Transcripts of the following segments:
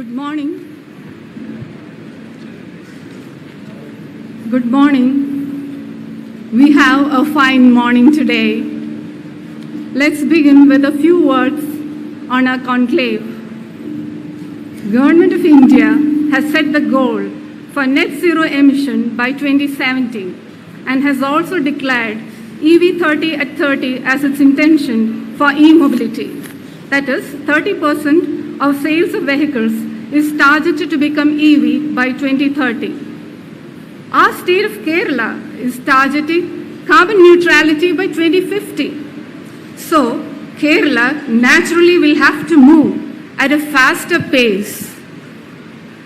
Good morning. Good morning. We have a fine morning today. Let's begin with a few words on our conclave. Government of India has set the goal for net zero emission by 2070 and has also declared EV 30 at 30 as its intention for e-mobility. That is, 30% of sales of vehicles is targeted to become EV by 2030. Our state of Kerala is targeting carbon neutrality by 2050. So, Kerala naturally will have to move at a faster pace.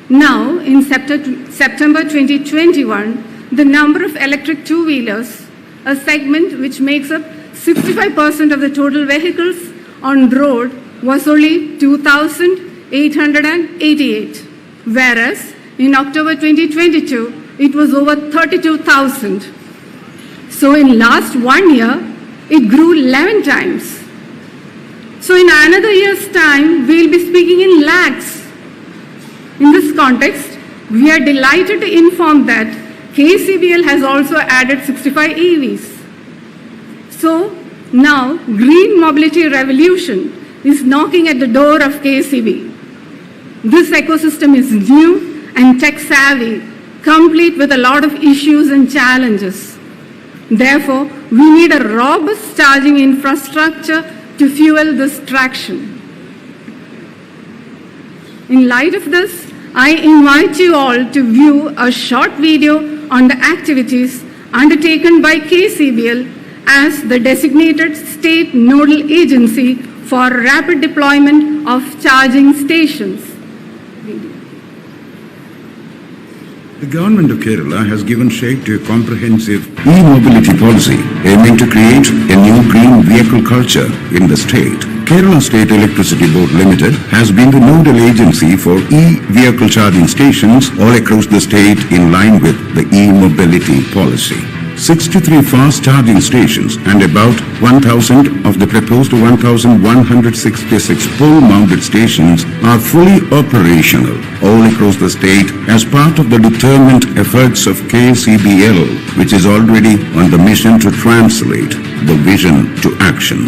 Now, in September 2021, the number of electric two-wheelers, a segment which makes up 65% of the total vehicles on road, was only 2,888, whereas in October 2022, it was over 32,000. So in last 1 year, it grew 11 times. So in another year's time, we'll be speaking in lakhs. In this context, we are delighted to inform that KSEBL has also added 65 EVs. So now, green mobility revolution is knocking at the door of KSEB. This ecosystem is new and tech-savvy, complete with a lot of issues and challenges. Therefore, we need a robust charging infrastructure to fuel this traction. In light of this, I invite you all to view a short video on the activities undertaken by KSEBL as the designated state nodal agency for rapid deployment of charging stations. The Government of Kerala has given shape to a comprehensive e-mobility policy aiming to create a new green vehicle culture in the state. Kerala State Electricity Board Limited has been the nodal agency for e-vehicle charging stations all across the state in line with the e-mobility policy. 63 fast charging stations and about 1,000 of the proposed 1,166 pole-mounted stations are fully operational all across the state as part of the determined efforts of KSEBL, which is already on the mission to translate the vision to action.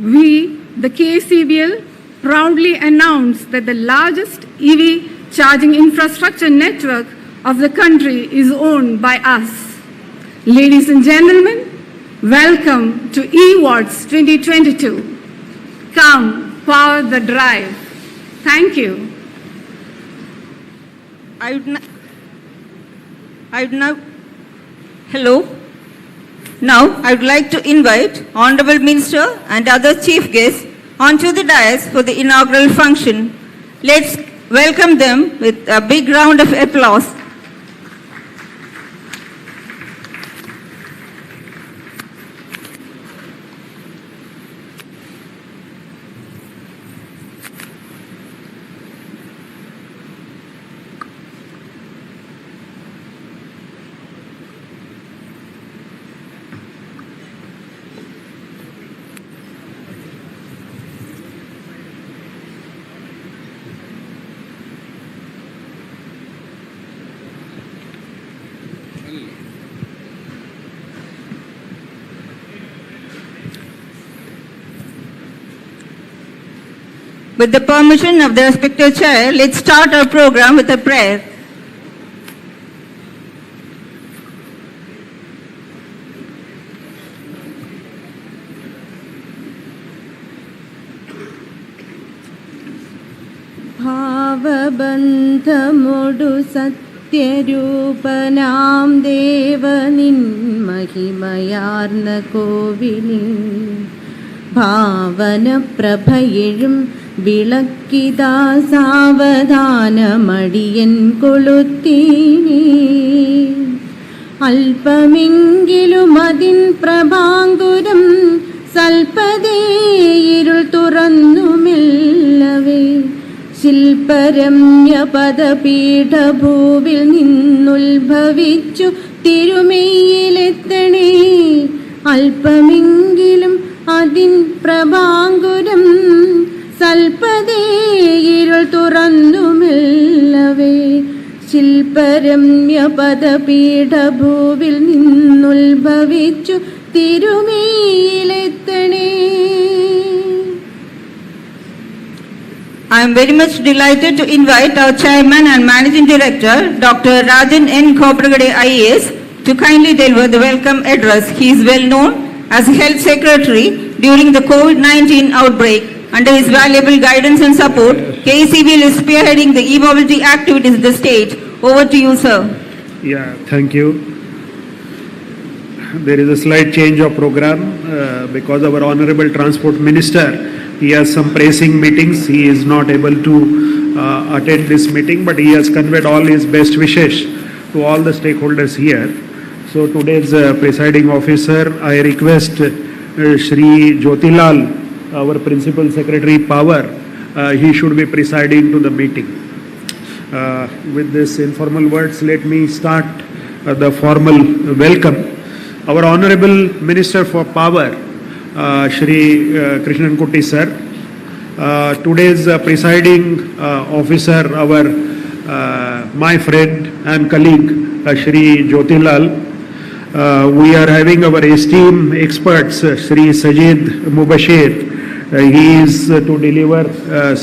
We, the KSEBL, proudly announce that the largest EV charging infrastructure network of the country is owned by us. Ladies and gentlemen, welcome to eWatts 2022. Come, power the drive. Thank you. Hello. Now, I would like to invite Honorable Minister and other chief guests onto the dais for the inaugural function. Let's welcome them with a big round of applause. With the permission of the respected chair, let's start our program with a prayer. ഭാവബന്ധമൊടു സത്യരൂപനാം ദേവനിൻ മഹിമയാർന്ന കോവിലിൻ ഭാവനപ്രഭയിഴും വിളക്കിതാ സാവധാനമടിയൻ കൊളുത്തീനി അല്പമെങ്കിലും അതിൻ പ്രഭാങ്കുരം സൽപതേ ഇരുൾ തുറന്നുമില്ലവേ ശില്പരമ്യപദപീഠഭൂവിൽ നിന്നുത്ഭവിച്ചു തിരുമേയിലെത്തണേ. അല്പമെങ്കിലും അതിൻ പ്രഭാങ്കുരം സൽപതേയിരുൾ തുറന്നുമെല്ലവേ. ശില്പരമ്യപദപീഠഭൂവിൽ നിന്നുത്ഭവിച്ചു തിരുമേയിലെത്തണേ. I am very much delighted to invite our Chairman and Managing Director, Dr. Rajan N. Khobragade IAS, to kindly deliver the welcome address. He is well known as Health Secretary during the COVID-19 outbreak. Under his valuable guidance and support, KSEBL is spearheading the e-mobility activities in the state. Over to you, sir. Yeah, thank you. There is a slight change of program because our Honorable Transport Minister, he has some pressing meetings. He is not able to attend this meeting, but he has conveyed all his best wishes to all the stakeholders here. So today's presiding officer, I request Shri Jyotilal, our Principal Secretary Power, he should be presiding to the meeting. With this informal words, let me start the formal welcome. Our Honorable Minister for Power, Shri Krishnankutty sir, today's presiding officer, our my friend and colleague Shri Jyotilal, we are having our esteemed experts Shri Sajid Mubashir. He is to deliver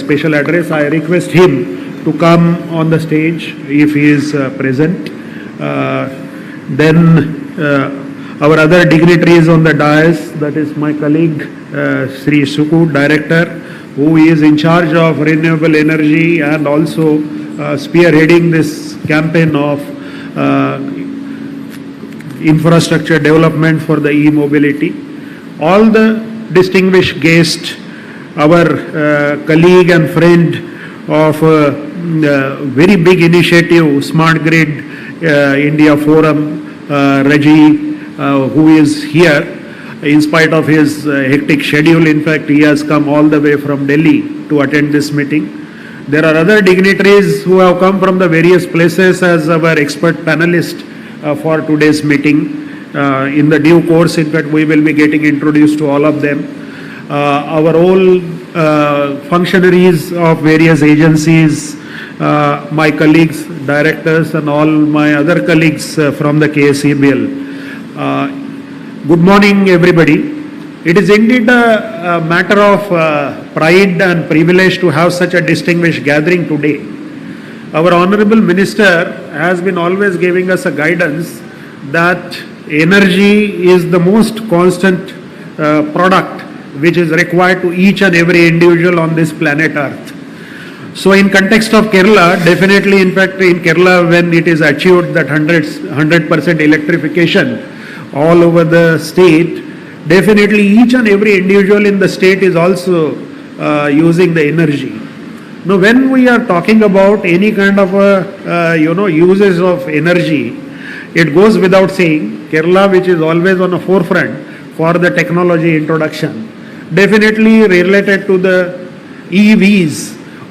special address. I request him to come on the stage if he is present. Then our other dignitaries on the dais, that is my colleague Sri Suku, Director, who is in charge of renewable energy and also spearheading this campaign of infrastructure development for the e-mobility. All the distinguished guests, our colleague and friend of very big initiative, Smart Grid India Forum, Raji, who is here in spite of his hectic schedule. In fact, he has come all the way from Delhi to attend this meeting. There are other dignitaries who have come from the various places as our expert panelist for today's meeting. In the due course, in fact, we will be getting introduced to all of them. Our all functionaries of various agencies, my colleagues, directors, and all my other colleagues from the KSEBL. Good morning, everybody. It is indeed a matter of pride and privilege to have such a distinguished gathering today. Our Honorable Minister has been always giving us a guidance that energy is the most constant product which is required to each and every individual on this planet Earth. So in context of Kerala, definitely, in fact, in Kerala, when it is achieved that 100% electrification all over the state, definitely each and every individual in the state is also using the energy. Now, when we are talking about any kind of uses of energy, it goes without saying, Kerala, which is always on the forefront for the technology introduction, definitely related to the EVs.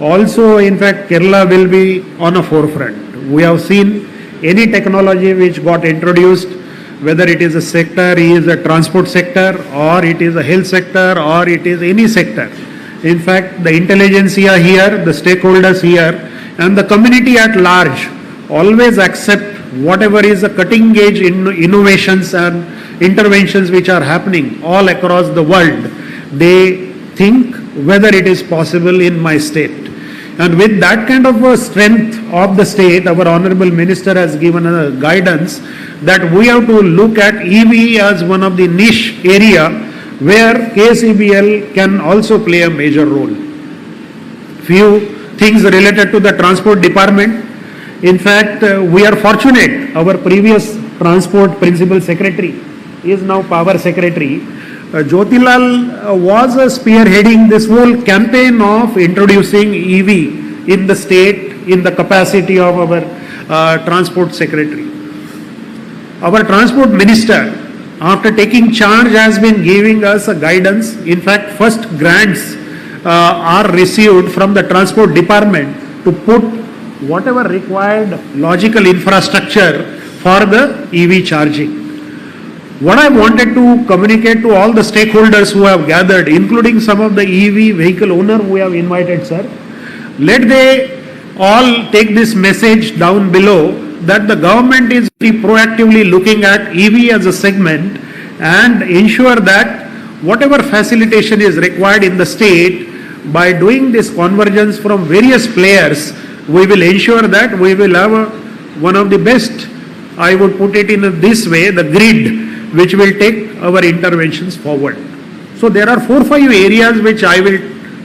Also, in fact, Kerala will be on a forefront. We have seen any technology which got introduced, whether it is a sector, is a transport sector, or it is a health sector, or it is any sector. In fact, the intelligentsia here, the stakeholders here, and the community at large always accept whatever is the cutting edge innovations and interventions which are happening all across the world. They think whether it is possible in my state. And with that kind of a strength of the state, our Honorable Minister has given a guidance that we have to look at EV as one of the niche area where KSEBL can also play a major role. Few things related to the transport department. In fact, we are fortunate. Our previous transport principal secretary is now power secretary. Jyotilal was spearheading this whole campaign of introducing EV in the state in the capacity of our transport secretary. Our transport minister, after taking charge, has been giving us a guidance. In fact, first grants are received from the transport department to put whatever required logical infrastructure for the EV charging. What I wanted to communicate to all the stakeholders who have gathered, including some of the EV vehicle owners who have invited, sir, let they all take this message down below that the government is proactively looking at EV as a segment and ensure that whatever facilitation is required in the state, by doing this convergence from various players, we will ensure that we will have one of the best, I would put it in this way, the grid which will take our interventions forward. So there are 4-5 areas which I will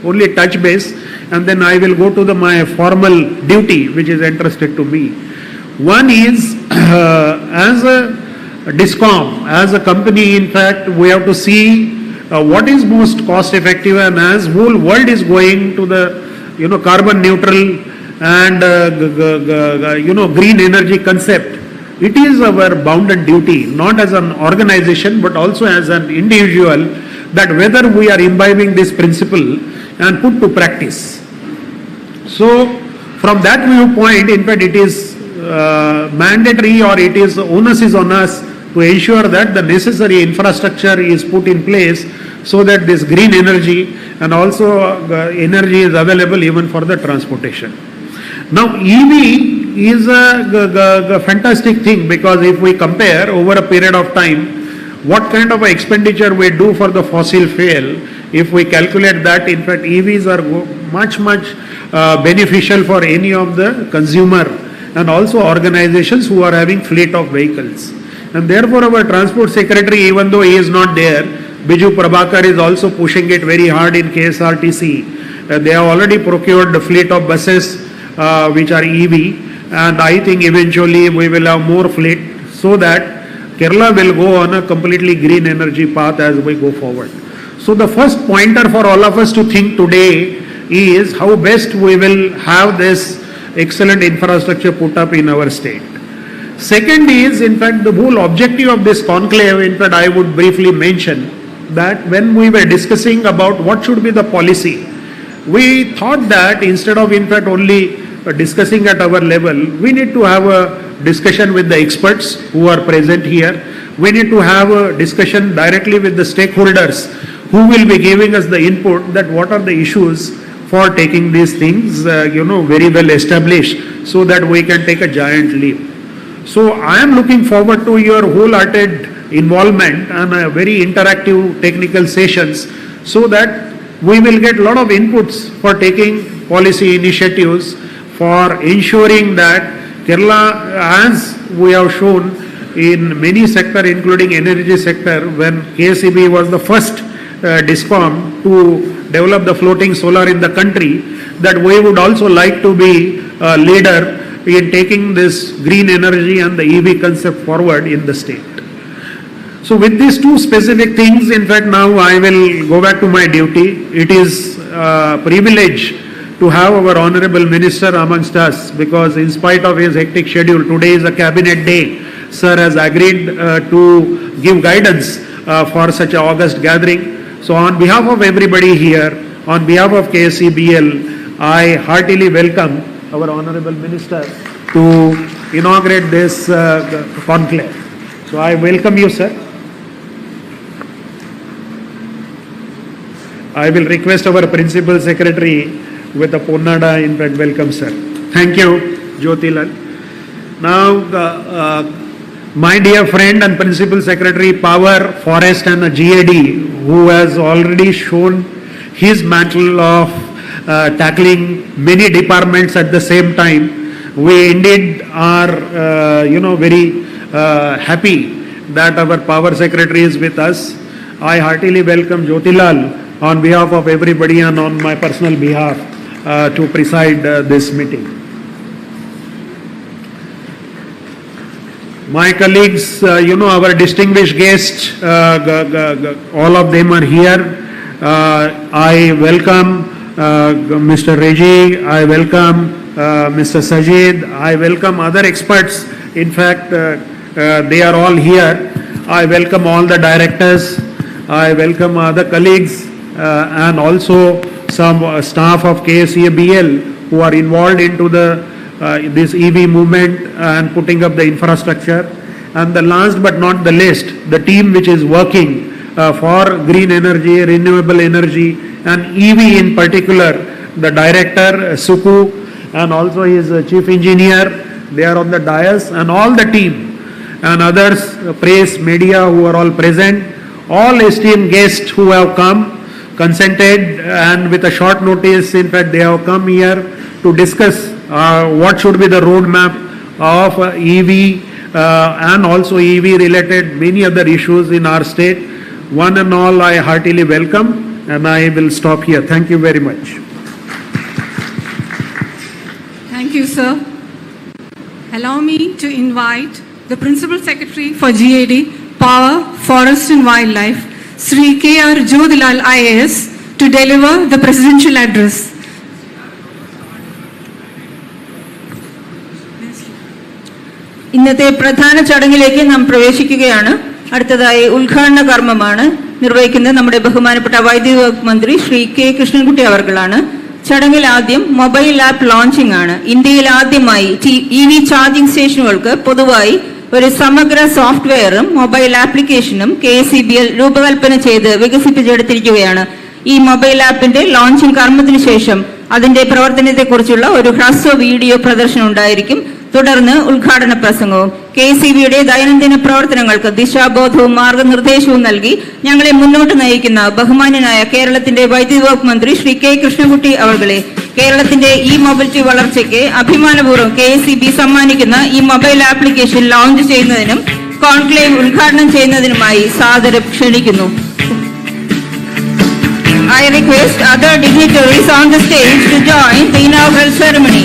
only touch base, and then I will go to my formal duty which is entrusted to me. One is as a DISCOM, as a company, in fact, we have to see what is most cost effective, and as whole world is going to the carbon neutral and green energy concept, it is our bounden duty, not as an organization but also as an individual, that whether we are imbibing this principle and put to practice. So from that viewpoint, in fact, it is mandatory, or it is onus is on us to ensure that the necessary infrastructure is put in place so that this green energy and also energy is available even for the transportation. Now EV is a fantastic thing, because if we compare over a period of time what kind of expenditure we do for the fossil fuel, if we calculate that, in fact EVs are much beneficial for any of the consumer and also organizations who are having fleet of vehicles. And therefore our transport secretary, even though he is not there, Biju Prabhakar, is also pushing it very hard in KSRTC. They have already procured the fleet of buses which are EV, and I think eventually we will have more fleet, so that Kerala will go on a completely green energy path as we go forward. So the first pointer for all of us to think today is how best we will have this excellent infrastructure put up in our state. Second is, in fact, the whole objective of this conclave. In fact, I would briefly mention that when we were discussing about what should be the policy, we thought that instead of, in fact, only discussing at our level, we need to have a discussion with the experts who are present here. We need to have a discussion directly with the stakeholders who will be giving us the input that what are the issues for taking these things, very well established, so that we can take a giant leap. So I am looking forward to your wholehearted involvement and very interactive technical sessions, so that we will get a lot of inputs for taking policy initiatives for ensuring that Kerala, as we have shown in many sectors, including energy sector, when KSEB was the first DISCOM to develop the floating solar in the country, that we would also like to be a leader in taking this green energy and the EV concept forward in the state. So with these two specific things, in fact, now I will go back to my duty. It is a privilege to have our Honorable Minister amongst us, because in spite of his hectic schedule, today is a cabinet day. Sir has agreed to give guidance for such an august gathering. So on behalf of everybody here, on behalf of KSEBL, I heartily welcome our Honorable Minister to inaugurate this conclave. So I welcome you, sir. I will request our Principal Secretary with a Ponnada, in fact, welcome, sir. Thank you, Jyotilal. Now, my dear friend and Principal Secretary, Power, Forest and GAD, who has already shown his mantle of tackling many departments at the same time. We indeed are, very happy that our Power Secretary is with us. I heartily welcome Jyotilal on behalf of everybody and on my personal behalf to preside this meeting. My colleagues, our distinguished guests, all of them are here. I welcome Mr. Reji, I welcome Mr. Sajid, I welcome other experts. In fact, they are all here. I welcome all the directors, I welcome other colleagues, and also some staff of KSEBL who are involved into this EV movement and putting up the infrastructure. And the last but not the least, the team which is working for green energy, renewable energy, and EV in particular, the director, Suku, and also his chief engineer, they are on the dais, and all the team and others, press, media who are all present, all esteemed guests who have come, consented, and with a short notice, in fact, they have come here to discuss what should be the roadmap of EV and also EV related many other issues in our state. One and all, I heartily welcome, and I will stop here. Thank you very much. Thank you, sir. Allow me to invite the Principal Secretary for GAD, Power, Forest and Wildlife, Sri K.R. Jodhilal IAS, to deliver the presidential address. ഇന്നത്തെ പ്രധാന ചടങ്ങിലേക്ക് നാം പ്രവേശിക്കുകയാണ്. അടുത്തതായി ഉദ്ഘാടന കർമ്മമാണ് നിർവഹിക്കുന്നത് നമ്മുടെ ബഹുമാനപ്പെട്ട വൈദ്യുതി വകുപ്പ് മന്ത്രി ശ്രീ കെ കൃഷ്ണൻകുട്ടി അവർകളാണ്. ചടങ്ങിൽ ആദ്യം മൊബൈൽ ആപ്പ് ലോഞ്ചിങ് ആണ്. ഇന്ത്യയിൽ ആദ്യമായി EV ചാർജിംഗ് സ്റ്റേഷനുകൾക്ക് പൊതുവായി ഒരു സമഗ്ര സോഫ്റ്റ്വെയറും മൊബൈൽ ആപ്ലിക്കേഷനും KSEBL രൂപകൽപ്പന ചെയ്ത് വികസിപ്പിച്ചെടുത്തിരിക്കുകയാണ്. ഈ മൊബൈൽ ആപ്പിന്റെ ലോഞ്ചിങ് കർമ്മത്തിന് ശേഷം അതിന്റെ പ്രവർത്തനത്തെക്കുറിച്ചുള്ള ഒരു ഹ്രസ്വ വീഡിയോ പ്രദർശനം ഉണ്ടായിരിക്കും. തുടർന്ന് ഉദ്ഘാടന പ്രസംഗവും. KSEBയുടെ ദൈനംദിന പ്രവർത്തനങ്ങൾക്ക് ദിശാബോധവും മാർഗനിർദ്ദേശവും നൽകി ഞങ്ങളെ മുന്നോട്ട് നയിക്കുന്ന ബഹുമാന്യനായ കേരളത്തിന്റെ വൈദ്യുതി വകുപ്പ് മന്ത്രി ശ്രീ കെ കൃഷ്ണൻകുട്ടി അവർകളെ കേരളത്തിന്റെ ഈ മൊബിലിറ്റി വളർച്ചയ്ക്ക് അഭിമാനപൂർവ്വം KSEB സമ്മാനിക്കുന്ന ഈ മൊബൈൽ ആപ്ലിക്കേഷൻ ലോഞ്ച് ചെയ്യുന്നതിനും കോൺക്ലേവ് ഉദ്ഘാടനം ചെയ്യുന്നതിനുമായി സാദരം ക്ഷണിക്കുന്നു. I request other dignitaries on the stage to join the inaugural ceremony.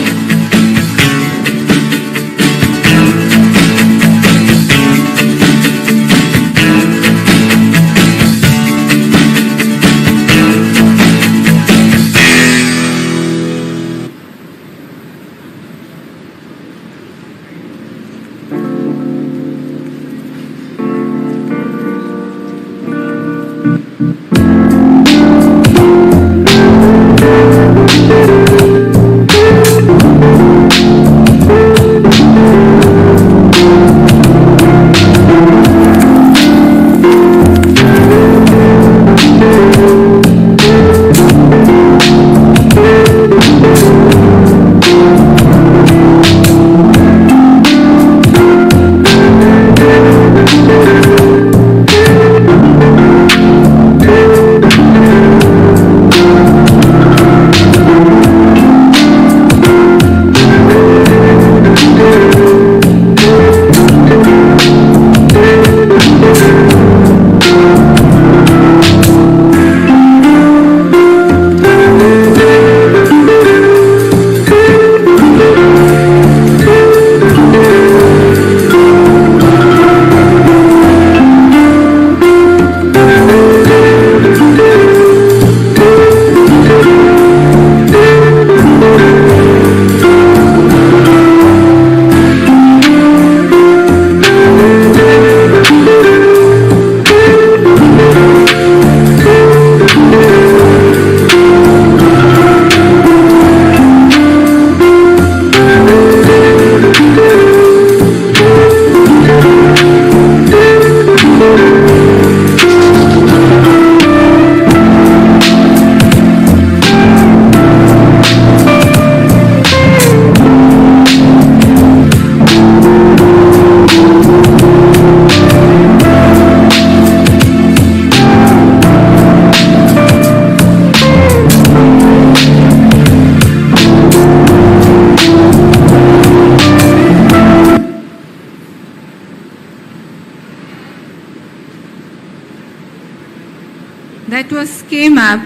That was KMAP,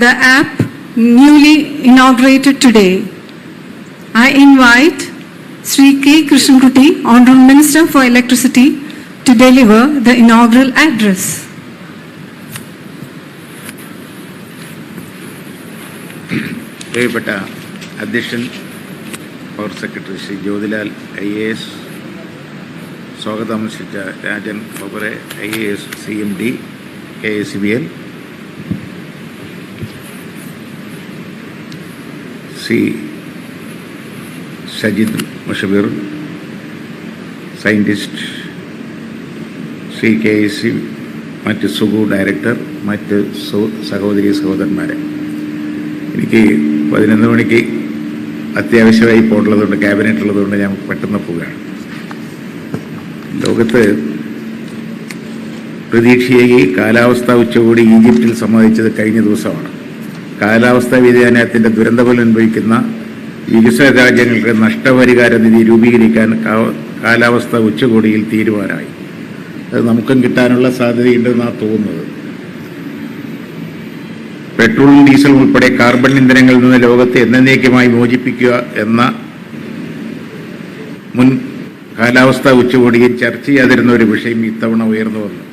the app newly inaugurated today. I invite Sri K. Krishnankutty, Honorable Minister for Electricity, to deliver the inaugural address. പ്രിയപ്പെട്ട അധ്യക്ഷൻ power secretary Shri Jyothilal IAS, സ്വാഗതാംശിച്ച രാജൻ ബൊബറെ IAS CMD KSEBL, Shri Sajid Mushabir, scientist Shri KSEB, മറ്റ് Sugu director, മറ്റ് സഹോദരി സഹോദരന്മാരെ, എനിക്ക് 11 മണിക്ക് അത്യാവശ്യമായി പോയിട്ടുള്ളതുകൊണ്ട്, ക്യാബിനറ്റ് ഉള്ളതുകൊണ്ട് ഞാൻ പെട്ടെന്ന് പോവുകയാണ്. ലോകത്ത് പ്രതീക്ഷയെ കാലാവസ്ഥാ ഉച്ചകോടി ഈജിപ്തിൽ സമ്മതിച്ചത് കഴിഞ്ഞ ദിവസമാണ്. കാലാവസ്ഥാ വ്യതിയാനത്തിൻ്റെ ദുരന്തഫലം അനുഭവിക്കുന്ന വികസിത രാജ്യങ്ങൾക്ക് നഷ്ടപരിഹാര നിധി രൂപീകരിക്കാൻ കാലാവസ്ഥാ ഉച്ചകോടിയിൽ തീരുമാനമായി. അത് നമുക്കും കിട്ടാനുള്ള സാധ്യതയുണ്ടെന്നാണ് തോന്നുന്നത്. പെട്രോളും ഡീസലും ഉൾപ്പെടെ കാർബൺ ഇന്ധനങ്ങളിൽ നിന്ന് ലോകത്തെ എന്നേക്കുമായി മോചിപ്പിക്കുക എന്ന മുൻ കാലാവസ്ഥാ ഉച്ചകോടിയിൽ ചർച്ച ചെയ്യാതിരുന്ന ഒരു വിഷയം ഇത്തവണ ഉയർന്നു വന്നു.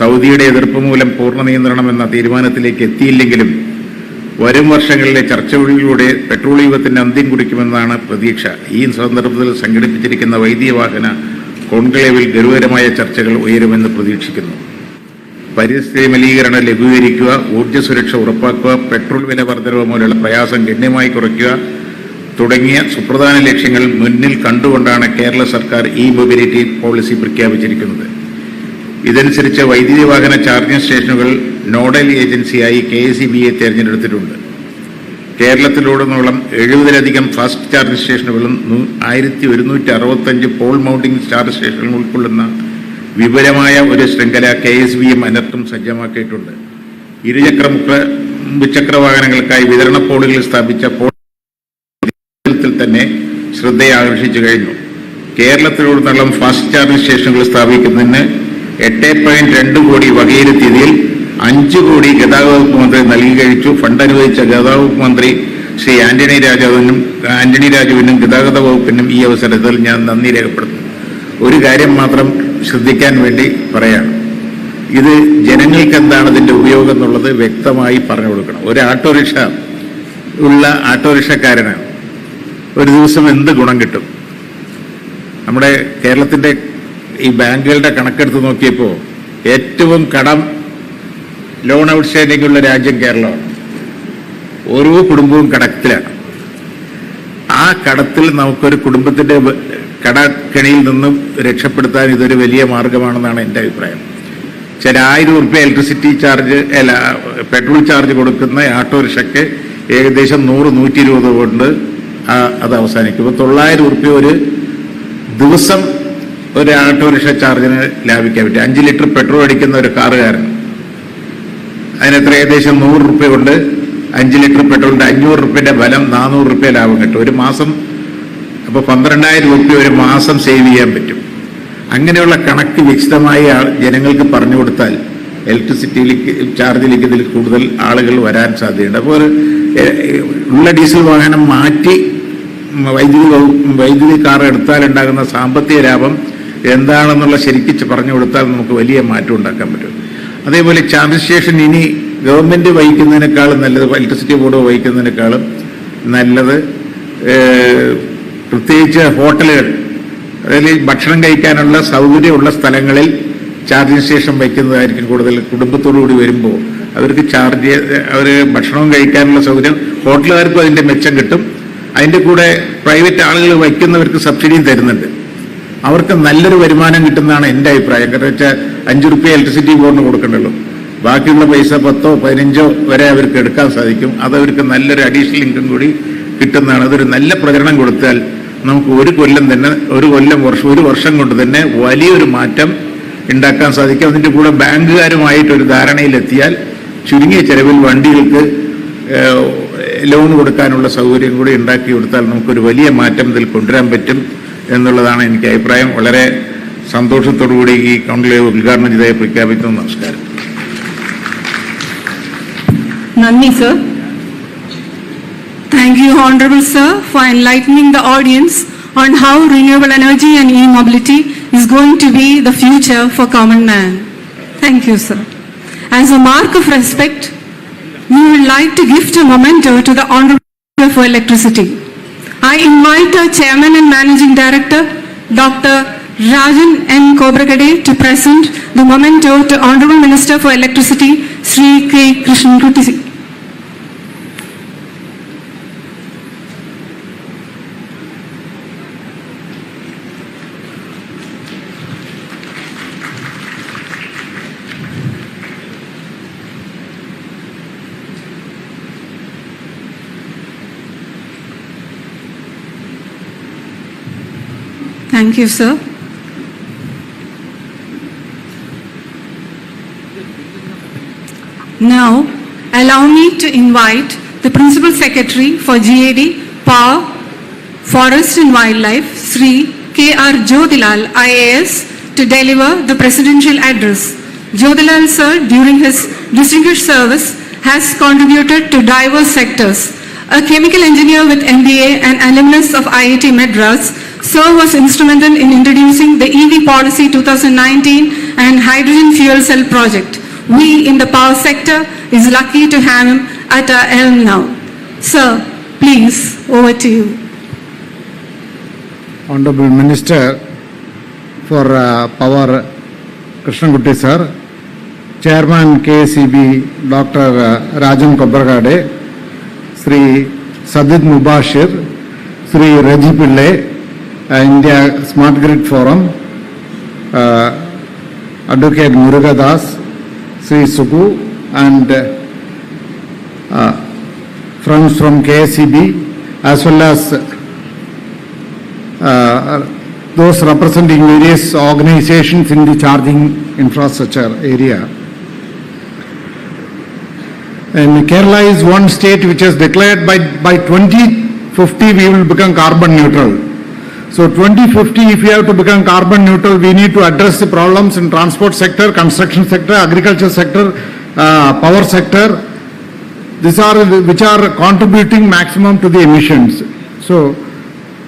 സൗദിയുടെ എതിർപ്പ് മൂലം പൂർണ്ണ നിയന്ത്രണം എന്ന തീരുമാനത്തിലേക്ക് എത്തിയില്ലെങ്കിലും വരും വർഷങ്ങളിലെ ചർച്ചകളിലൂടെ പെട്രോൾ യുഗത്തിന് അന്ത്യം കുറിക്കുമെന്നാണ് പ്രതീക്ഷ. ഈ സന്ദർഭത്തിൽ സംഘടിപ്പിച്ചിരിക്കുന്ന വൈദ്യുത വാഹന കോൺക്ലേവിൽ ഗൗരവമായ ചർച്ചകൾ ഉയരുമെന്ന് പ്രതീക്ഷിക്കുന്നു. പരിസ്ഥിതി മലിനീകരണം ലഘൂകരിക്കുക, ഊർജ്ജ സുരക്ഷ ഉറപ്പാക്കുക, പെട്രോൾ വില വർധനവ് മൂലമുള്ള പ്രയാസം ഗണ്യമായി കുറയ്ക്കുക തുടങ്ങിയ സുപ്രധാന ലക്ഷ്യങ്ങൾ മുന്നിൽ കണ്ടുകൊണ്ടാണ് കേരള സർക്കാർ മൊബിലിറ്റി പോളിസി പ്രഖ്യാപിച്ചിരിക്കുന്നത്. ഇതനുസരിച്ച് വൈദ്യുതി വാഹന ചാർജിംഗ് സ്റ്റേഷനുകൾ നോഡൽ ഏജൻസിയായി KSEBയെ തിരഞ്ഞെടുത്തിട്ടുണ്ട്. കേരളത്തിലുടനീളം 70-ലധികം ഫാസ്റ്റ് ചാർജിംഗ് സ്റ്റേഷനുകളും 1165 പോൾ മൗണ്ടിംഗ് ചാർജ് സ്റ്റേഷനുകളും ഉൾക്കൊള്ളുന്ന വിപുലമായ ഒരു ശൃംഖല KSEBയും അനർട്ടും സജ്ജമാക്കിയിട്ടുണ്ട്. മുച്ചക്ര വാഹനങ്ങൾക്കായി വിതരണ പോളുകളിൽ സ്ഥാപിച്ച പോൾ തന്നെ ശ്രദ്ധയെ ആകർഷിച്ചു കഴിഞ്ഞു. കേരളത്തിലുടനീളം ഫാസ്റ്റ് ചാർജിംഗ് സ്റ്റേഷനുകൾ സ്ഥാപിക്കുന്നതിന് 8.2 കോടി വകയിരുത്തിയതിൽ 5 കോടി ഗതാഗത വകുപ്പ് മന്ത്രി നൽകി കഴിച്ചു. ഫണ്ട് അനുവദിച്ച ഗതാഗത വകുപ്പ് മന്ത്രി ശ്രീ ആന്റണി രാജുവിനും ഗതാഗത വകുപ്പിനും ഈ അവസരത്തിൽ ഞാൻ നന്ദി രേഖപ്പെടുത്തുന്നു. ഒരു കാര്യം മാത്രം ശ്രദ്ധിക്കാൻ വേണ്ടി പറയാണ്. ഇത് ജനങ്ങൾക്ക് എന്താണ് ഇതിൻ്റെ ഉപയോഗം എന്നുള്ളത് വ്യക്തമായി പറഞ്ഞു കൊടുക്കണം. ഒരു ഓട്ടോറിക്ഷ ഉള്ള ഓട്ടോറിക്ഷക്കാരന് ഒരു ദിവസം എന്ത് ഗുണം കിട്ടും? നമ്മുടെ കേരളത്തിൻ്റെ ഈ ബാങ്കുകളുടെ കണക്കെടുത്ത് നോക്കിയപ്പോൾ ഏറ്റവും ലോൺ ഔട്ട്സ്റ്റാൻഡിംഗ് ഉള്ള രാജ്യം കേരളമാണ്. ഓരോ കുടുംബവും കടത്തിലാണ്. ആ കടത്തിൽ നമുക്കൊരു കുടുംബത്തിൻ്റെ കടക്കെണിയിൽ നിന്നും രക്ഷപ്പെടുത്താൻ ഇതൊരു വലിയ മാർഗമാണെന്നാണ് എൻ്റെ അഭിപ്രായം. ചില 1000 രൂപ ഇലക്ട്രിസിറ്റി ചാർജ് പെട്രോൾ ചാർജ് കൊടുക്കുന്ന ഓട്ടോറിക്ഷയ്ക്ക് ഏകദേശം 100-120 കൊണ്ട് അത് അവസാനിക്കും. ഇപ്പോൾ 900 രൂപ ഒരു ദിവസം ഒരു ഓട്ടോറിക്ഷ ചാർജിന് ലാഭിക്കാൻ പറ്റും. 5 ലിറ്റർ പെട്രോൾ അടിക്കുന്ന ഒരു കാറുകാരൻ അതിനെത്ര ഏകദേശം 100 രൂപ കൊണ്ട് 5 ലിറ്റർ പെട്രോളിൻ്റെ 500 രൂപയുടെ ഫലം 400 രൂപ ലാഭം കിട്ടും ഒരു മാസം. അപ്പോൾ 12,000 രൂപ ഒരു മാസം സേവ് ചെയ്യാൻ പറ്റും. അങ്ങനെയുള്ള കണക്ക് വിശദമായി ജനങ്ങൾക്ക് പറഞ്ഞു കൊടുത്താൽ ഇലക്ട്രിസിറ്റിയിലേക്ക് ചാർജിലേക്ക് ഇതിൽ കൂടുതൽ ആളുകൾ വരാൻ സാധ്യതയുണ്ട്. അപ്പോൾ ഉള്ള ഡീസൽ വാഹനം മാറ്റി വൈദ്യുതി കാർ എടുത്താൽ ഉണ്ടാകുന്ന സാമ്പത്തിക ലാഭം എന്താണെന്നുള്ള ശരിക്കിച്ച് പറഞ്ഞു കൊടുത്താൽ നമുക്ക് വലിയ മാറ്റം ഉണ്ടാക്കാൻ പറ്റും. അതേപോലെ ചാർജ് സ്റ്റേഷൻ ഇനി ഗവൺമെൻറ് വഹിക്കുന്നതിനേക്കാളും നല്ലത്, ഇലക്ട്രിസിറ്റി ബോർഡ് വഹിക്കുന്നതിനേക്കാളും നല്ലത് പ്രത്യേകിച്ച് ഹോട്ടലുകൾ, അതായത് ഭക്ഷണം കഴിക്കാനുള്ള സൗകര്യമുള്ള സ്ഥലങ്ങളിൽ ചാർജിങ് സ്റ്റേഷൻ വയ്ക്കുന്നതായിരിക്കും കൂടുതൽ. കുടുംബത്തോടു കൂടി വരുമ്പോൾ അവർക്ക് അവർ ഭക്ഷണവും കഴിക്കാനുള്ള സൗകര്യം, ഹോട്ടലുകാർക്കും അതിൻ്റെ മെച്ചം കിട്ടും. അതിൻ്റെ കൂടെ പ്രൈവറ്റ് ആളുകൾ വയ്ക്കുന്നവർക്ക് സബ്സിഡിയും തരുന്നുണ്ട്. അവർക്ക് നല്ലൊരു വരുമാനം കിട്ടുന്നതാണ് എൻ്റെ അഭിപ്രായം. കാരണം വെച്ചാൽ 5 രൂപ ഇലക്ട്രിസിറ്റി ബോർഡിന് കൊടുക്കണ്ടല്ലോ, ബാക്കിയുള്ള പൈസ 10ഓ 15ഓ വരെ അവർക്ക് എടുക്കാൻ സാധിക്കും. അതവർക്ക് നല്ലൊരു അഡീഷണൽ ഇൻകം കൂടി കിട്ടുന്നതാണ്. അതൊരു നല്ല പ്രചരണം കൊടുത്താൽ നമുക്ക് ഒരു വർഷം കൊണ്ട് തന്നെ വലിയൊരു മാറ്റം ഉണ്ടാക്കാൻ സാധിക്കും. അതിൻ്റെ കൂടെ ബാങ്കുകാരുമായിട്ടൊരു ധാരണയിലെത്തിയാൽ ചുരുങ്ങിയ ചെലവിൽ വണ്ടികൾക്ക് ലോൺ കൊടുക്കാനുള്ള സൗകര്യം കൂടി ഉണ്ടാക്കി കൊടുത്താൽ നമുക്കൊരു വലിയ മാറ്റം ഇതിൽ കൊണ്ടുവരാൻ പറ്റും എന്നുള്ളതാണ് എനിക്ക് അഭിപ്രായം. വളരെ സന്തോഷത്തോടുകൂടി ഈ കോൺക്ലേവ് ഉദ്ഘാടനം ചെയ്തതായി പ്രഖ്യാപിക്കുന്നു. നമസ്കാരം. നന്ദി sir. Thank you, Honorable Sir, for enlightening the audience on how renewable energy and e-mobility is going to be the future for common man. Thank you, sir. As a mark of respect, we would like to gift a memento to the Honorable Minister for Electricity. I invite our Chairman and Managing Director, Dr. Rajan N. Kobragade, to present the memento to Honorable Minister for Electricity, Sri K. Krishnankutty. Thank you, sir. Now, allow me to invite the Principal Secretary for GAD, Power, Forest and Wildlife, Sri K.R. Jyotilal, IAS, to deliver the presidential address. Jyotilal, sir, during his distinguished service, has contributed to diverse sectors. A chemical engineer with MBA and alumnus of IIT Madras, sir was instrumental in introducing the EV Policy 2019 and hydrogen fuel cell project. We in the power sector is lucky to have him at our helm now. Sir, please, over to you. Honorable Minister for Power, Krishnankutty sir, Chairman KSEB, Dr. Rajan Kobragade, Sri Sajid Mubashir, Sri Raji Pillai, India Smart Grid Forum, Advocate Murugadas, Sri Suku, and friends from KSEB, as well as those representing various organizations in the charging infrastructure area. And Kerala is one state which has declared by 2050 we will become carbon neutral. So 2050, if we have to become carbon neutral, we need to address the problems in transport sector, construction sector, agriculture sector, power sector. These are which are contributing maximum to the emissions. So,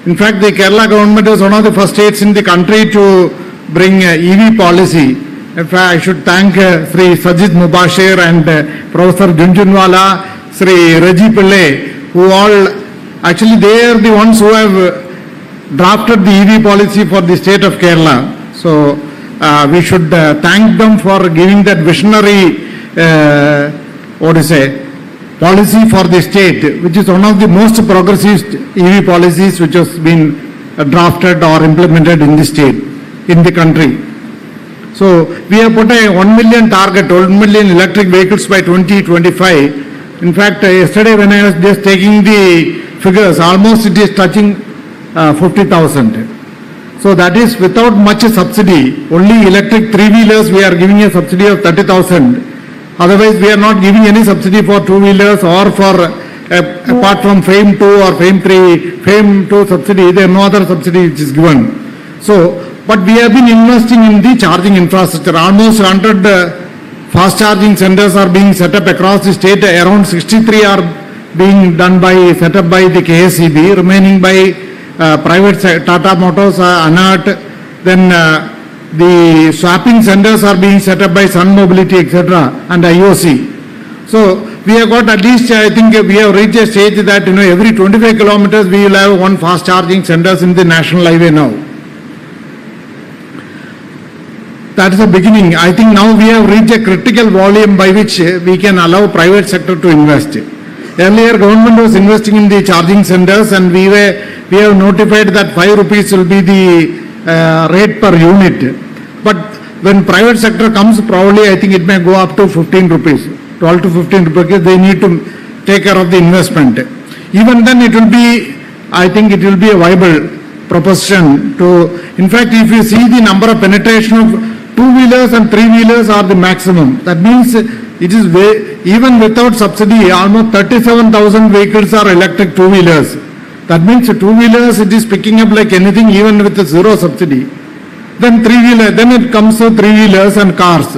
in fact, the Kerala government is one of the first states in the country to bring EV policy. In fact, I should thank Sri Sajid Mubashir and Professor Junjunwala, Sri Raji Pillai, who all, actually they are the ones who have drafted the EV policy for the state of Kerala. So, we should thank them for giving that visionary, policy for the state, which is one of the most progressive EV policies which has been drafted or implemented in the state, in the country. So, we have put a 1 million target, 1 million electric vehicles by 2025. In fact, yesterday when I was just taking the figures, almost it is touching 50,000. So that is without much subsidy. Only electric three-wheelers we are giving a subsidy of 30,000. Otherwise we are not giving any subsidy for two-wheelers or for apart from FAME 2 or FAME 3, FAME 2 subsidy, there is no other subsidy which is given. So, but we have been investing in the charging infrastructure. Almost 100 fast charging centers are being set up across the state. Around 63 are being done by, set up by the KSEB, remaining by private Tata Motors, Anat, then the swapping centers are being set up by Sun Mobility, etc., and IOC. So we have got at least, I think we have reached a stage that every 25 kilometers we will have one fast charging centers in the national highway now. That is the beginning. I think now we have reached a critical volume by which we can allow private sector to invest. Earlier government was investing in the charging centers and we have notified that 5 rupees will be the rate per unit. But when private sector comes, probably I think it may go up to 15 rupees, 12 to 15 rupees, because they need to take care of the investment. Even then it will be, I think it will be a viable proposition to, in fact, if you see the number of penetration of two-wheelers and three-wheelers are the maximum. That means it is even without subsidy, almost 37,000 vehicles are electric two-wheelers. That means two-wheelers, it is picking up like anything, even with zero subsidy. Then three-wheeler, then it comes to three-wheelers and cars.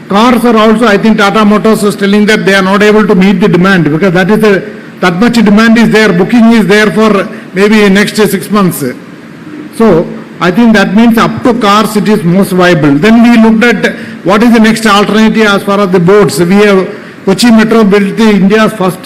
Cars are also, I think Tata Motors is telling that they are not able to meet the demand because that is that much demand is there, booking is there for maybe next 6 months. So, I think that means up to cars it is most viable. Then we looked at what is the next alternative as far as the boats. We have, Kochi Metro built the India's first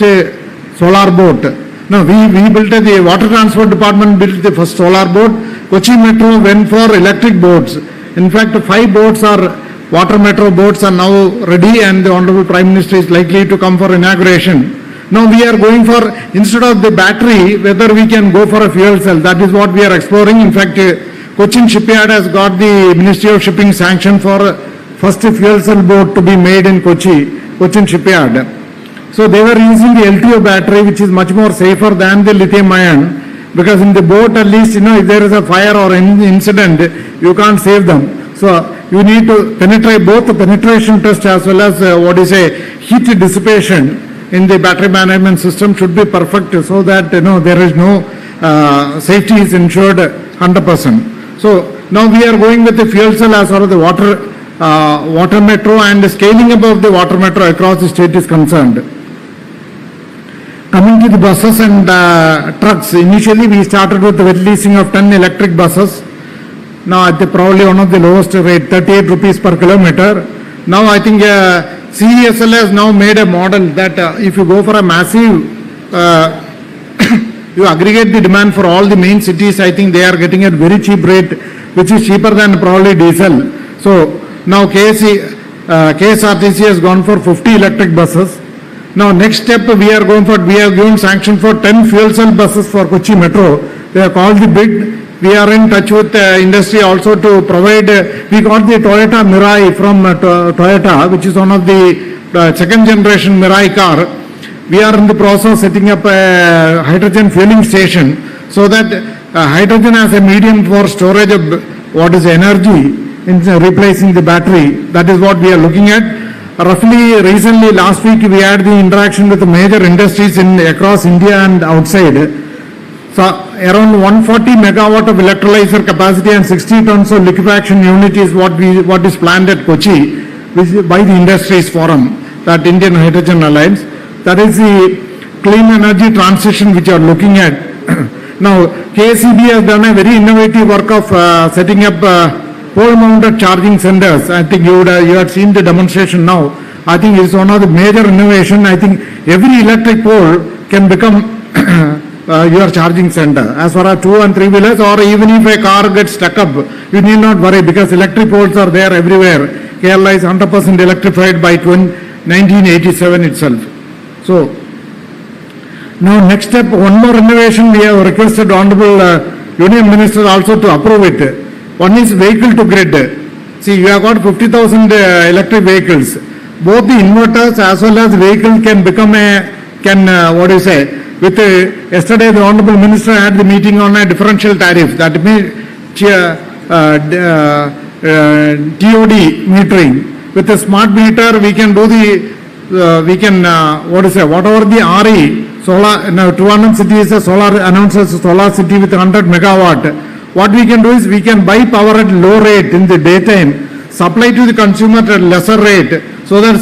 solar boat. No, we built the water transport department built the first solar boat. Kochi Metro went for electric boats. In fact, 5 boats are water metro boats are now ready and the Honorable Prime Minister is likely to come for inauguration. Now we are going for, instead of the battery, whether we can go for a fuel cell. That is what we are exploring. In fact, Cochin Shipyard has got the Ministry of Shipping sanction for first fuel cell boat to be made in Cochin Shipyard. So they were using the LTO battery, which is much more safer than the lithium ion. Because in the boat, at least, if there is a fire or any incident, you can't save them. So you need to penetrate both the penetration test as well as heat dissipation in the battery management system should be perfect so that there is no safety is ensured 100%. So now we are going with the fuel cell as far as the water metro and scaling above the water metro across the state is concerned. Coming to the buses and trucks, initially we started with the wet leasing of 10 electric buses. Now at probably one of the lowest rate, 38 rupees per kilometer. Now I think CESL has now made a model that if you go for a massive, you aggregate the demand for all the main cities, I think they are getting at very cheap rate, which is cheaper than probably diesel. So now KSRTC has gone for 50 electric buses. Now next step we have given sanction for 10 fuel cell buses for Kochi Metro. They are called the bid. We are in touch with industry also to provide, we got the Toyota Mirai from Toyota, which is one of the second generation Mirai car. We are in the process of setting up a hydrogen fueling station so that hydrogen as a medium for storage of energy in replacing the battery. That is what we are looking at. Roughly recently last week we had the interaction with the major industries across India and outside. So around 140 megawatt of electrolyzer capacity and 60 tons of liquefaction unit is what is planned at Kochi, which is by the Industries Forum, that Indian Hydrogen Alliance. That is the clean energy transition which you are looking at. Now KSEB has done a very innovative work of setting up pole-mounted charging centers. I think you had seen the demonstration now. I think it's one of the major innovation. I think every electric pole can become your charging center. As far as 2 and 3 wheelers, or even if a car gets stuck up, you need not worry because electric poles are there everywhere. Kerala is 100% electrified by 1987 itself. So now next step, one more innovation we have requested Honorable Union Minister also to approve it. One is vehicle to grid. See, you have got 50,000 electric vehicles. Both the inverters as well as vehicle can become with yesterday the Honorable Minister had the meeting on a differential tariff. That means TOD metering. With a smart meter, we can do whatever the RE, solar, now Trivandrum city is a solar, announces solar city with 100 megawatt. What we can do is we can buy power at low rate in the daytime, supply to the consumer at lesser rate, so that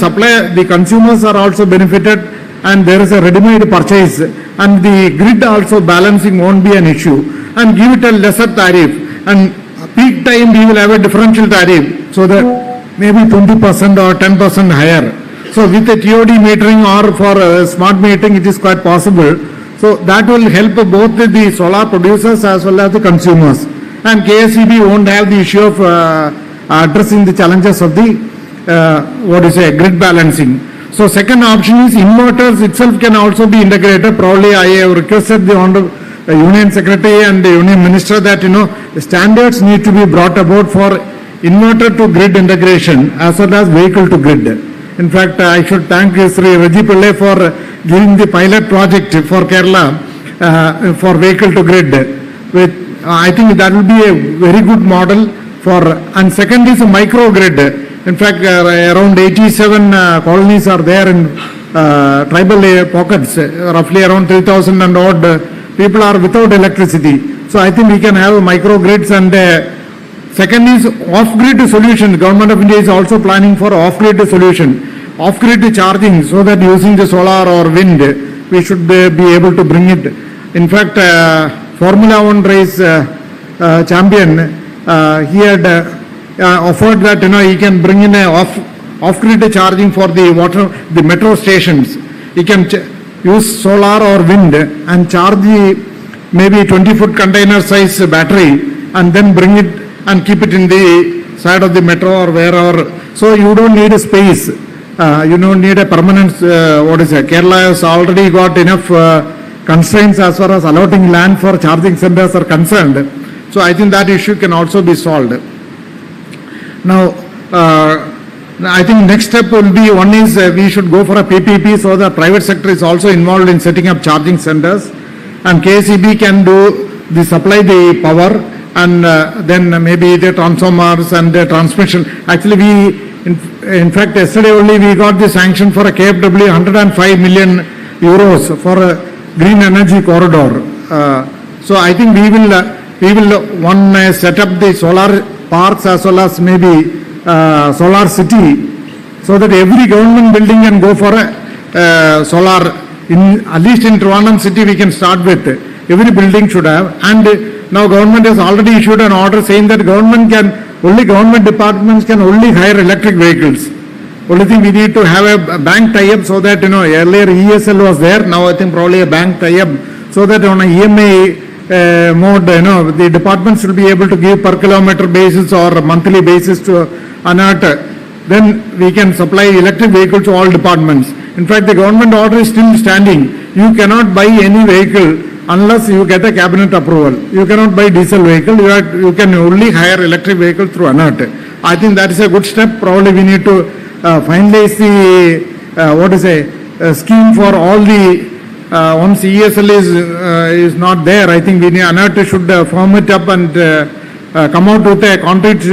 the consumers are also benefited and there is a ready-made purchase and the grid also balancing won't be an issue, and give it a lesser tariff, and peak time we will have a differential tariff, so that maybe 20% or 10% higher. So with a TOD metering or for smart metering it is quite possible. So that will help both the solar producers as well as the consumers, and KSEB won't have the issue of addressing the challenges of the grid balancing. So second option is inverters itself can also be integrated. Probably I have requested the Honorable Union Secretary and the Union Minister that standards need to be brought about for inverter to grid integration as well as vehicle to grid. In fact, I should thank Sri Raji Pillai for giving the pilot project for Kerala for vehicle to grid. I think that will be a very good model for. And second is a micro grid. In fact, around 87 colonies are there in tribal pockets. Roughly around 3,000 and odd people are without electricity. So I think we can have micro grids. And second is off-grid solution. The Government of India is also planning for off-grid solution. Off-grid charging, so that using the solar or wind, we should be able to bring it. In fact, Formula 1 race champion, he had offered that he can bring in a off-grid charging for the metro stations. He can use solar or wind and charge the maybe 20-foot container size battery and then bring it and keep it in the side of the metro or wherever. So you don't need a space. You don't need a permanent, Kerala has already got enough constraints as far as allotting land for charging centers are concerned. So I think that issue can also be solved. Now, I think next step will be, one is we should go for a PPP so the private sector is also involved in setting up charging centers. and KSEB can do the supply the power, and then maybe the transformers and the transmission. Actually, in fact, yesterday only we got the sanction for a KSEBL 105 million euros for a green energy corridor. So I think we will set up the solar parks as well as maybe solar city, so that every government building can go for a solar. At least in Trivandrum city we can start with. Every building should have, and now government has already issued an order saying that government departments can only hire electric vehicles. Only thing we need to have a bank tie-up, so that, earlier ESL was there, now I think probably a bank tie-up, so that on a EMI mode, the departments will be able to give per kilometer basis or monthly basis to ANAT. Then we can supply electric vehicles to all departments. In fact, the government order is still standing. You cannot buy any vehicle unless you get a cabinet approval. You cannot buy diesel vehicle. You can only hire electric vehicle through ANAT. I think that is a good step. Probably we need to finalize the scheme for all the once ESL is not there. I think ANAT should form it up and come out with a concrete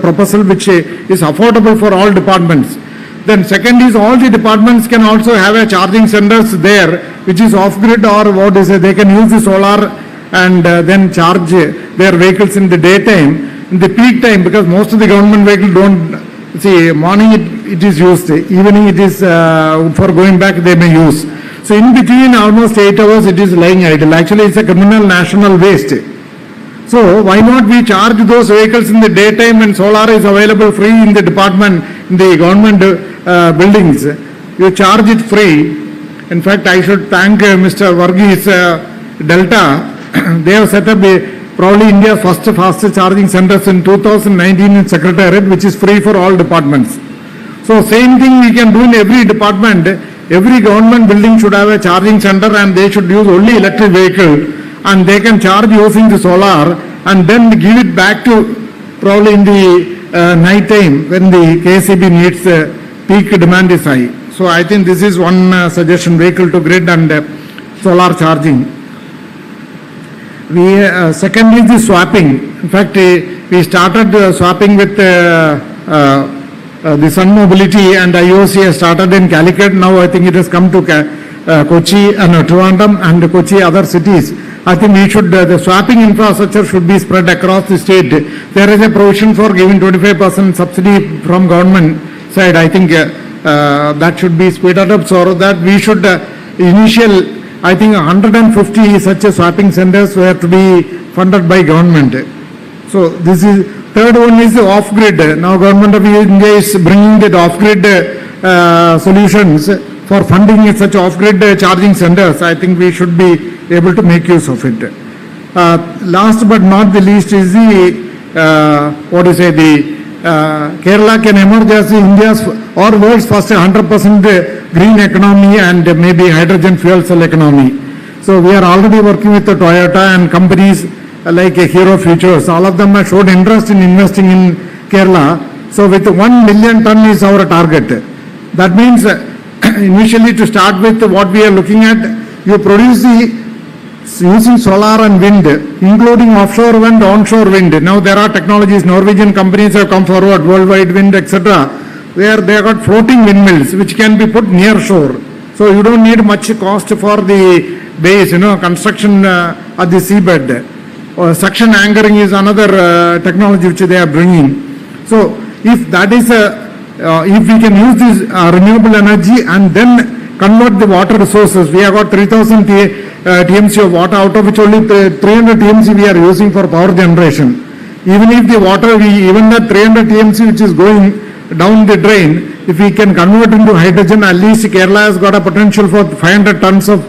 proposal which is affordable for all departments. Then second is, all the departments can also have a charging centers there, which is off-grid, or they can use the solar and then charge their vehicles in the daytime, in the peak time, because most of the government vehicles don't, morning it is used, evening it is for going back they may use. So in between almost 8 hours it is lying idle. Actually it's a criminal national waste. So why not we charge those vehicles in the daytime when solar is available free in the department, in the government buildings. You charge it free. In fact, I should thank Mr. Varghese Delta. They have set up probably India's first fast charging centers in 2019 in Secretariat, which is free for all departments. So same thing we can do in every department. Every government building should have a charging center, and they should use only electric vehicle, and they can charge using the solar and then give it back to probably in the night time when the KSEB needs peak demand is high. So I think this is one suggestion: vehicle to grid and solar charging. Second is the swapping. In fact, we started swapping with the Sun Mobility, and IOC has started in Calicut. Now I think it has come to Kochi and Trivandrum and Kochi other cities. I think we should, the swapping infrastructure should be spread across the state. There is a provision for giving 25% subsidy from government side. I think that should be speeded up, so that we should I think 150 such a swapping centers were to be funded by government. So this is, third one is the off-grid. Now government of India is bringing the off-grid solutions for funding such off-grid charging centers. I think we should be able to make use of it. Last but not the least is the Kerala can emerge as India's or world's first 100% green economy and maybe hydrogen fuel cell economy. So we are already working with the Toyota and companies like Hero Futures. All of them have showed interest in investing in Kerala. So with 1 million ton is our target. That means initially, to start with, what we are looking at, you produce using solar and wind, including offshore wind, onshore wind. Now there are technologies, Norwegian companies have come forward, Worldwide Wind, etc. Where they have got floating windmills which can be put near shore. So you don't need much cost for the base, construction at the seabed. Suction anchoring is another technology which they are bringing. So if that is if we can use this renewable energy and then convert the water resources, we have got 3000 TMC of water, out of which only 300 TMC we are using for power generation. Even if the water, even that 300 TMC which is going down the drain, if we can convert into hydrogen, at least Kerala has got a potential for 500 tons of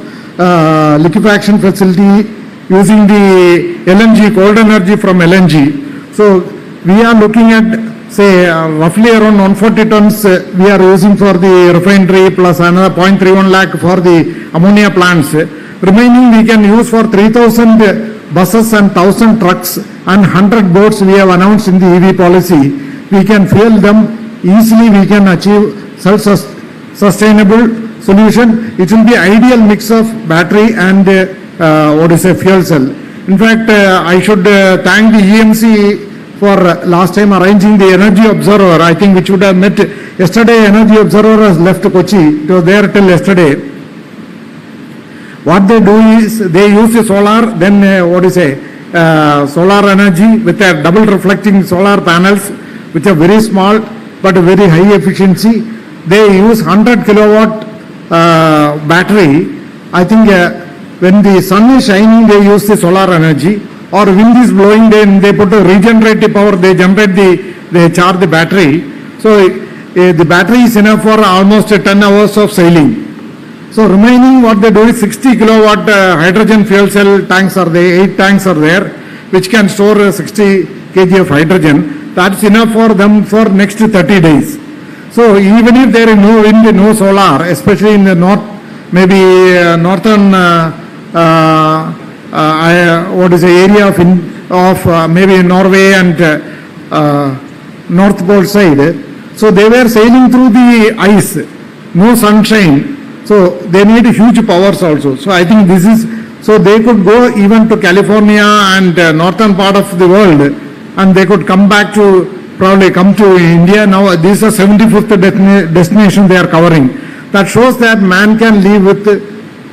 liquefaction facility using the LNG, cold energy from LNG. So we are looking at, say, roughly around 140 tons we are using for the refinery, plus another 0.31 lakh for the ammonia plants. Remaining we can use for 3,000 buses and 1,000 trucks and 100 boats we have announced in the EV policy. We can fuel them easily, we can achieve self-sustainable solution. It will be ideal mix of battery and fuel cell. In fact, I should thank the EMC for last time arranging the Energy Observer, I think, which would have met yesterday. Energy Observer has left Kochi. It was there till yesterday. What they do is they use the solar, then solar energy with a double reflecting solar panels, which are very small but very high efficiency. They use 100 kilowatt battery. I think when the sun is shining, they use the solar energy, or wind is blowing, then they put a regenerative power, they they charge the battery. So the battery is enough for almost 10 hours of sailing. So remaining what they do is 60 kilowatt hydrogen fuel cell tanks are there, 8 tanks are there, which can store 60 kg of hydrogen. That's enough for them for next 30 days. So even if there is no wind, no solar, especially in the north, maybe northern area of maybe Norway and North Pole side. So they were sailing through the ice, no sunshine. So they need huge powers also. So I think this is, so they could go even to California and northern part of the world, and they could come back to, probably come to India. Now this is a 75th destination they are covering. That shows that man can live with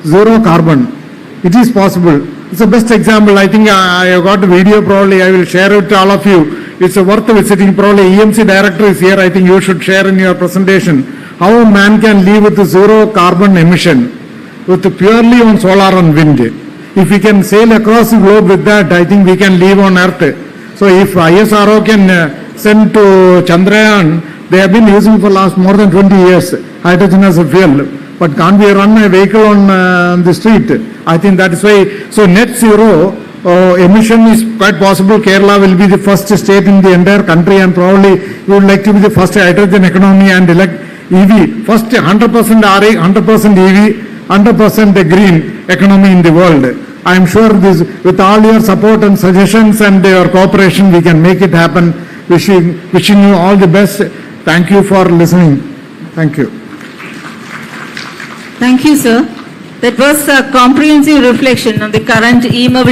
zero carbon. It is possible. It's the best example. I think I have got a video, probably I will share it to all of you. It's worth visiting. Probably EMC director is here. I think you should share in your presentation how man can live with zero carbon emission, with purely on solar and wind. If we can sail across the globe with that, I think we can live on earth. So if ISRO can send to Chandrayaan, they have been using for last more than 20 years hydrogen as a fuel. But can't we run a vehicle on the street? I think that is why. So net zero emission is quite possible. Kerala will be the first state in the entire country, and probably we would like to be the first hydrogen economy and elect EV. First 100% RE, 100% EV, 100% green economy in the world. I am sure this, with all your support and suggestions and your cooperation, we can make it happen. Wishing you all the best. Thank you for listening. Thank you. Thank you, sir. That was a comprehensive reflection on the current e-mobility